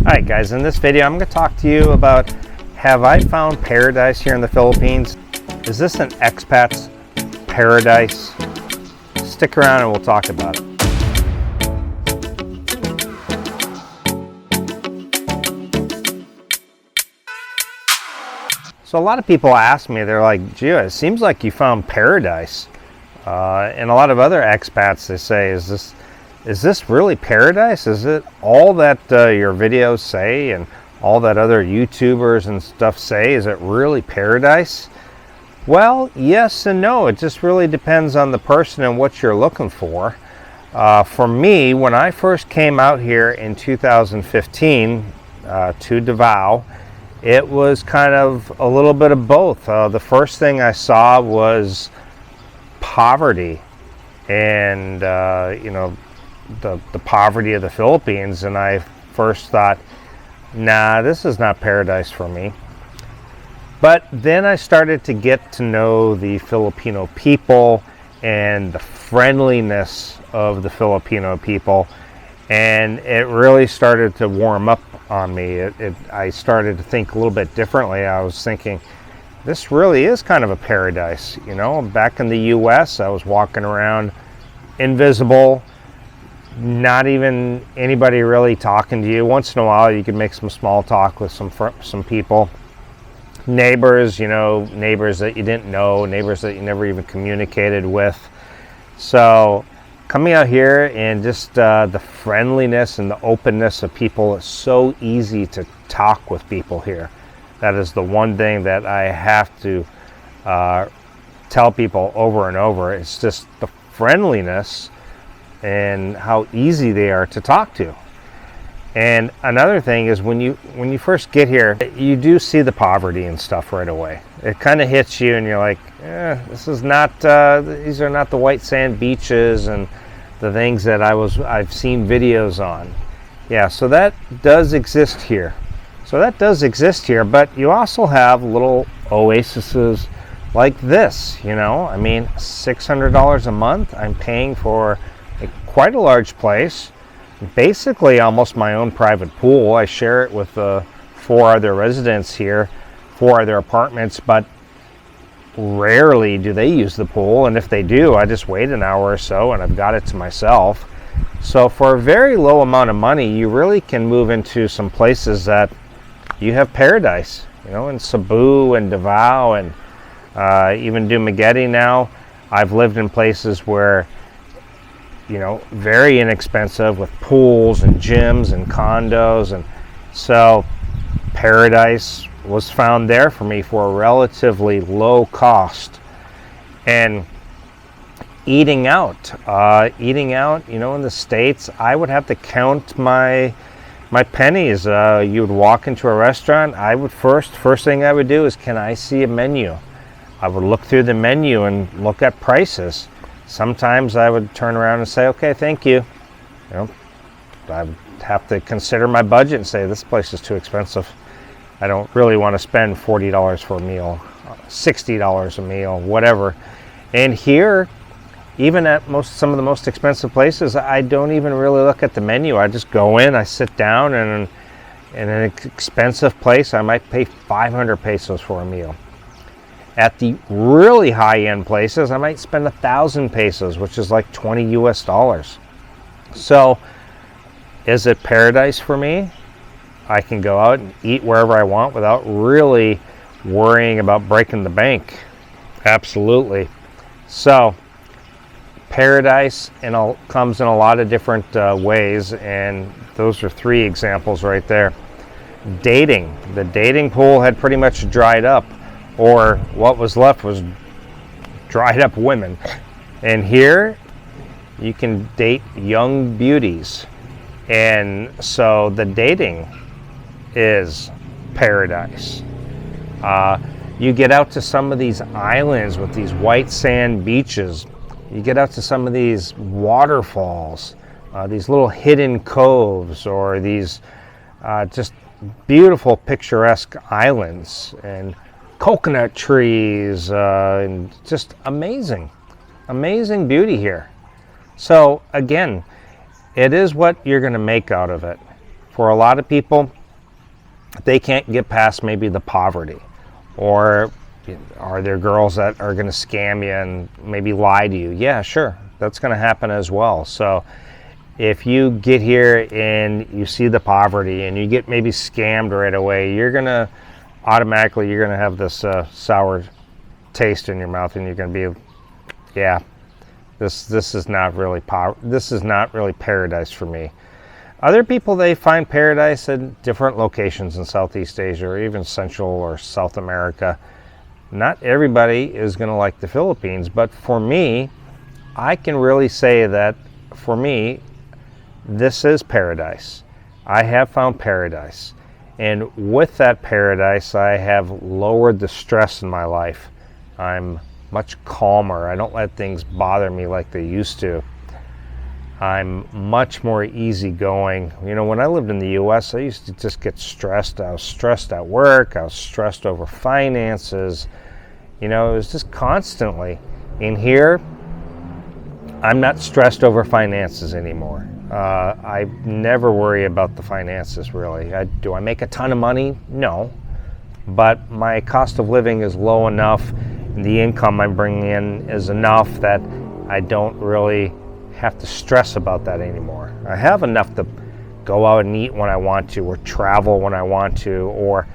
Alright guys, in this video I'm going to talk to you about, have I found paradise here in the Philippines? Is this an expat's paradise? Stick around and we'll talk about it. So a lot of people ask me, they're like, gee, it seems like you found paradise. And a lot of other expats, they say, is this really paradise? Is it all that your videos say and all that other YouTubers and stuff say? Is it really paradise? Well, yes and no. It just really depends on the person and what you're looking for. For me, when I first came out here in 2015 to Davao, it was kind of a little bit of both. The first thing I saw was poverty and, the poverty of the Philippines, and I first thought, nah, this is not paradise for me. But then I started to get to know the Filipino people and the friendliness of the Filipino people, and it really started to warm up on me. I started to think a little bit differently. I was thinking, this really is kind of a paradise. You know, back in the US, I was walking around invisible, not even anybody really talking to you. Once in a while you could make some small talk with some people, neighbors, neighbors that you didn't know, neighbors that you never even communicated with. So coming out here and just the friendliness and the openness of people, it's so easy to talk with people here. That is the one thing that I have to tell people over and over. It's just the friendliness and how easy they are to talk to. And another thing is when you first get here, you do see the poverty and stuff right away. It kind of hits you and you're like, this is not, these are not the white sand beaches and the things that I've seen videos on. Yeah, so that does exist here. But you also have little oases like this, I mean, $600 a month I'm paying for quite a large place, basically almost my own private pool. I share it with 4 other residents here, 4 other apartments, but rarely do they use the pool, and if they do, I just wait an hour or so and I've got it to myself. So for a very low amount of money, you really can move into some places that you have paradise, in Cebu and Davao and even Dumaguete now. I've lived in places where very inexpensive with pools and gyms and condos, and so paradise was found there for me for a relatively low cost. And eating out, in the States, I would have to count my pennies. You would walk into a restaurant, I would first thing I would do is, can I see a menu? I would look through the menu and look at prices. Sometimes I would turn around and say, okay, thank you. I would have to consider my budget and say, this place is too expensive. I don't really want to spend $40 for a meal, $60 a meal, whatever. And here, even at some of the most expensive places, I don't even really look at the menu. I just go in, I sit down, and in an expensive place, I might pay 500 pesos for a meal. At the really high-end places, I might spend 1,000 pesos, which is like $20 US. So, is it paradise for me? I can go out and eat wherever I want without really worrying about breaking the bank. Absolutely. So, paradise comes in a lot of different ways, and those are 3 examples right there. Dating. The dating pool had pretty much dried up, or what was left was dried up women. And here you can date young beauties, and so the dating is paradise. You get out to some of these islands with these white sand beaches. You get out to some of these waterfalls, these little hidden coves, or these just beautiful picturesque islands and coconut trees, and just amazing beauty here. So again, it is what you're going to make out of it. For a lot of people, they can't get past maybe the poverty, or are there girls that are going to scam you and maybe lie to you? Yeah, sure, that's going to happen as well. So if you get here and you see the poverty and you get maybe scammed right away, you're going to automatically, you're going to have this sour taste in your mouth, and you're going to be, yeah, this is not really paradise for me. Other people, they find paradise in different locations in Southeast Asia or even Central or South America. Not everybody is going to like the Philippines, but for me, I can really say that for me, this is paradise. I have found paradise. And with that paradise, I have lowered the stress in my life. I'm much calmer. I don't let things bother me like they used to. I'm much more easygoing. You know, when I lived in the U.S., I used to just get stressed. I was stressed at work. I was stressed over finances. You know, it was just constantly. In here, I'm not stressed over finances anymore. I never worry about the finances, really. Do I make a ton of money? No. But my cost of living is low enough, and the income I'm bringing in is enough that I don't really have to stress about that anymore. I have enough to go out and eat when I want to, or travel when I want to, or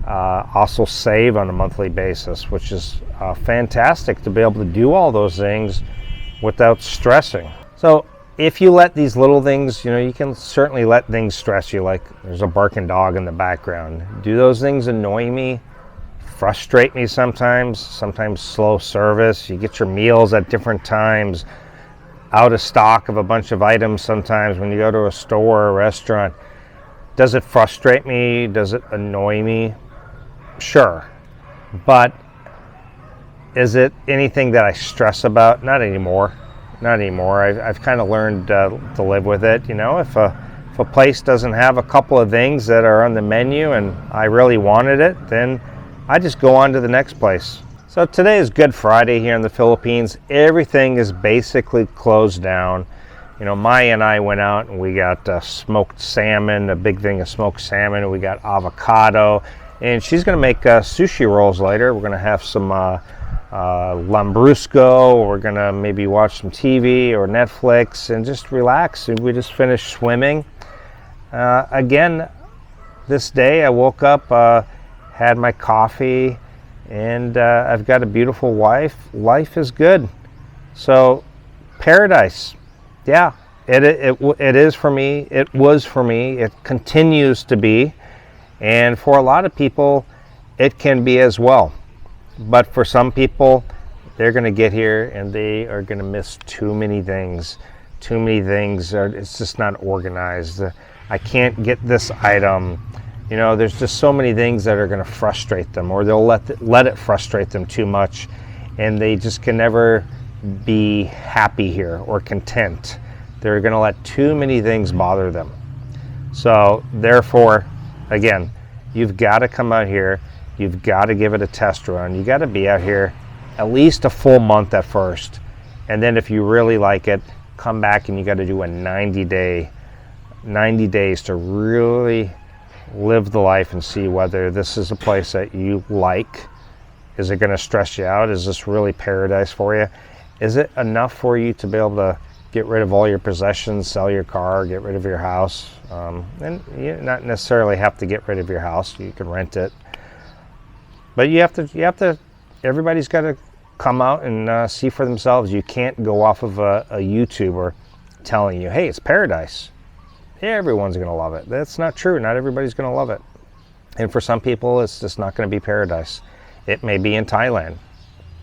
also save on a monthly basis, which is fantastic to be able to do all those things without stressing. So if you let these little things, you know, you can certainly let things stress you, like there's a barking dog in the background. Do those things annoy me, frustrate me sometimes slow service, you get your meals at different times, out of stock of a bunch of items sometimes when you go to a store or a restaurant. Does it frustrate me? Does it annoy me? Sure. But is it anything that I stress about? Not anymore. I've kind of learned to live with it. You know, if a place doesn't have a couple of things that are on the menu and I really wanted it, then I just go on to the next place. So today is Good Friday here in the Philippines. Everything is basically closed down. You know, Maya and I went out and we got smoked salmon, a big thing of smoked salmon, and we got avocado. And she's going to make sushi rolls later. We're going to have some lambrusco. We're going to maybe watch some TV or Netflix and just relax. And we just finished swimming. Again, this day I woke up, had my coffee, and I've got a beautiful wife. Life is good. So paradise. Yeah, it is for me. It was for me. It continues to be. And for a lot of people, it can be as well. But for some people, they're going to get here and they are going to miss too many things. Too many things. It's just not organized. I can't get this item. You know, there's just so many things that are going to frustrate them, or they'll let it frustrate them too much, and they just can never be happy here or content. They're going to let too many things bother them. So therefore, again, you've got to come out here. You've got to give it a test run. You got to be out here at least a full month at first, and then if you really like it, come back and you got to do a 90 days to really live the life and see whether this is a place that you like. Is it going to stress you out? Is this really paradise for you? Is it enough for you to be able to get rid of all your possessions, sell your car, get rid of your house? And you not necessarily have to get rid of your house. You can rent it. But you have to, everybody's got to come out and see for themselves. You can't go off of a YouTuber telling you, hey, it's paradise. Everyone's going to love it. That's not true. Not everybody's going to love it. And for some people, it's just not going to be paradise. It may be in Thailand.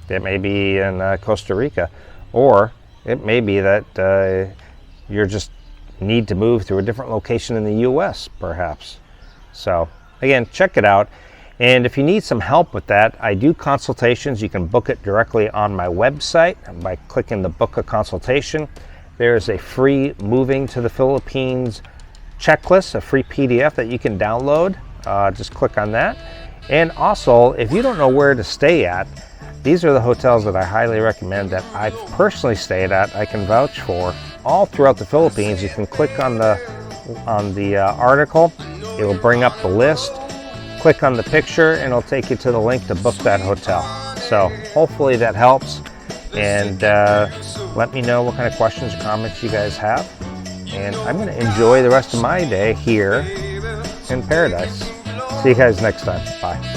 It may be in Costa Rica. Or it may be that you just need to move to a different location in the U.S., perhaps. So, again, check it out. And if you need some help with that, I do consultations. You can book it directly on my website by clicking the Book a Consultation. There's a free Moving to the Philippines checklist, a free PDF that you can download. Just click on that. And also, if you don't know where to stay at, these are the hotels that I highly recommend that I've personally stayed at. I can vouch for all throughout the Philippines. You can click on the article. It will bring up the list. click on the picture and it'll take you to the link to book that hotel. So hopefully that helps, and let me know what kind of questions or comments you guys have, and I'm going to enjoy the rest of my day here in paradise. See you guys next time. Bye.